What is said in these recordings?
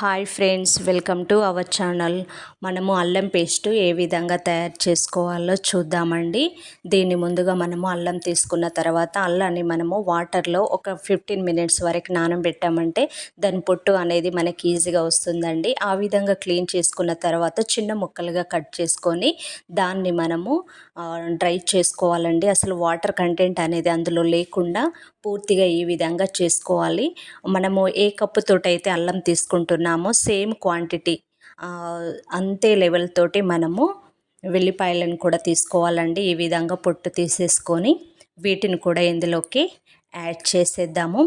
Hi friends, welcome to our channel. మనము అల్లం paste ఏ విధంగా తయారు చేసుకోవాలో చూద్దామండి. దీన్ని ముందుగా మనము అల్లం తీసుకున్న తర్వాత అల్లాన్ని మనము వాటర్లో ఒక 15 మినిట్స్ వరకు నానబెట్టామంటే దాని పొట్టు అనేది మనకి ఈజీగా వస్తుందండి. ఆ విధంగా క్లీన్ చేసుకున్న తర్వాత చిన్న ముక్కలుగా కట్ చేసుకొని దాన్ని మనము డ్రై చేసుకోవాలండి. అసలు వాటర్ కంటెంట్ అనేది అందులో లేకుండా పూర్తిగా ఈ విధంగా చేసుకోవాలి. మనము ఏ కప్పుతోటైతే అల్లం తీసుకుంటున్నామో సేమ్ క్వాంటిటీ అంతే లెవెల్ తోటి మనము వెల్లిపాయలను కూడా తీసుకోవాలండి. ఈ విధంగా పొట్టు తీసేసుకొని వీటిని కూడా ఇందులోకి యాడ్ చేసేద్దాము.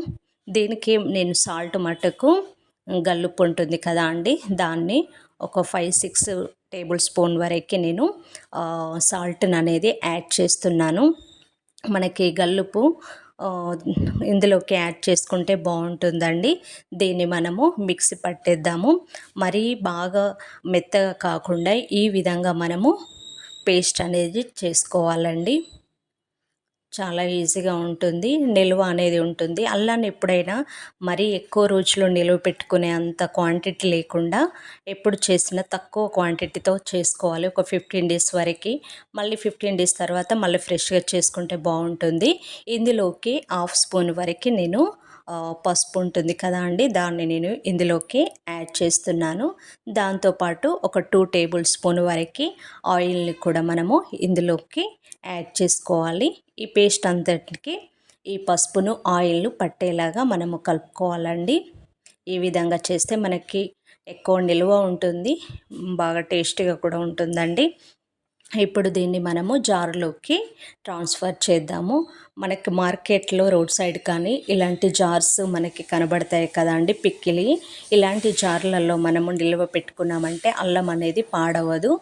దీనికి నేను సాల్ట్ మటుకు గల్లుప్పు ఉంటుంది కదా అండి, దాన్ని ఒక 5-6 టేబుల్ స్పూన్ వరకు నేను సాల్ట్ని అనేది యాడ్ చేస్తున్నాను. మనకి గల్లుప్పు ఇందులోకి యాడ్ చేసుకుంటే బాగుంటుందండి. దీన్ని మనము మిక్సీ పట్టేద్దాము. మరీ బాగా మెత్తగా కాకుండా ఈ విధంగా మనము పేస్ట్ అనేది చేసుకోవాలండి. చాలా ఈజీగా ఉంటుంది, నిల్వ అనేది ఉంటుంది. అల్లాన్ని ఎప్పుడైనా మరీ ఎక్కువ రోజులు నిల్వ పెట్టుకునే అంత క్వాంటిటీ లేకుండా ఎప్పుడు చేసినా తక్కువ క్వాంటిటీతో చేసుకోవాలి. ఒక 15 డేస్ వరకు, మళ్ళీ 15 డేస్ తర్వాత మళ్ళీ ఫ్రెష్గా చేసుకుంటే బాగుంటుంది. ఇందులోకి 1/2 స్పూన్ వరకు నేను పసుపు ఉంటుంది కదా అండి, దాన్ని నేను ఇందులోకి యాడ్ చేస్తున్నాను. దాంతోపాటు ఒక 2 టేబుల్ స్పూన్ వరకు ఆయిల్ని కూడా మనము ఇందులోకి యాడ్ చేసుకోవాలి. ఈ పేస్ట్ అంతటికి ఈ పసుపును ఆయిల్ను పట్టేలాగా మనము కలుపుకోవాలండి. ఈ విధంగా చేస్తే మనకి ఎక్కువ నిల్వ ఉంటుంది, బాగా టేస్టీగా కూడా ఉంటుందండి. ఇప్పుడు దీన్ని మనము జార్లోకి ట్రాన్స్ఫర్ చేద్దాము. మనకి మార్కెట్లో రోడ్ సైడ్ కానీ ఇలాంటి జార్స్ మనకి కనబడతాయి కదా అండి, పిక్కిలి. ఇలాంటి జార్లలో మనము నిల్వ పెట్టుకున్నామంటే అల్లం అనేది పాడవదు.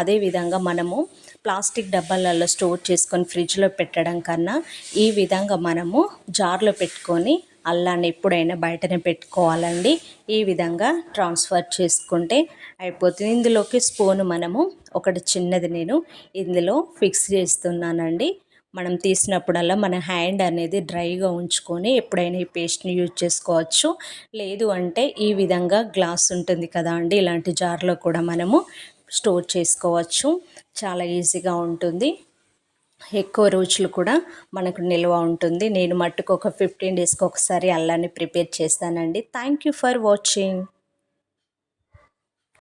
అదేవిధంగా మనము ప్లాస్టిక్ డబ్బాలలో స్టోర్ చేసుకొని ఫ్రిడ్జ్లో పెట్టడం కన్నా ఈ విధంగా మనము జార్లో పెట్టుకొని అల్లాన్ని ఎప్పుడైనా బయటనే పెట్టుకోవాలండి. ఈ విధంగా ట్రాన్స్ఫర్ చేసుకుంటే అయిపోతుంది. ఇందులోకి స్పూన్ మనము ఒకటి చిన్నది నేను ఇందులో ఫిక్స్ చేస్తున్నానండి. మనం తీసినప్పుడల్లా మన హ్యాండ్ అనేది డ్రైగా ఉంచుకొని ఎప్పుడైనా ఈ పేస్ట్ని యూజ్ చేసుకోవచ్చు. లేదు అంటే ఈ విధంగా గ్లాస్ ఉంటుంది కదా అండి, ఇలాంటి జార్లో కూడా మనము స్టోర్ చేసుకోవచ్చు. చాలా ఈజీగా ఉంటుంది, ఎక్కువ రోజులు కూడా మనకు నిల్వ ఉంటుంది. నేను మట్టుకు ఒక 15 డేస్కి ఒకసారి అల్లాన్ని ప్రిపేర్ చేస్తానండి. Thank you for watching.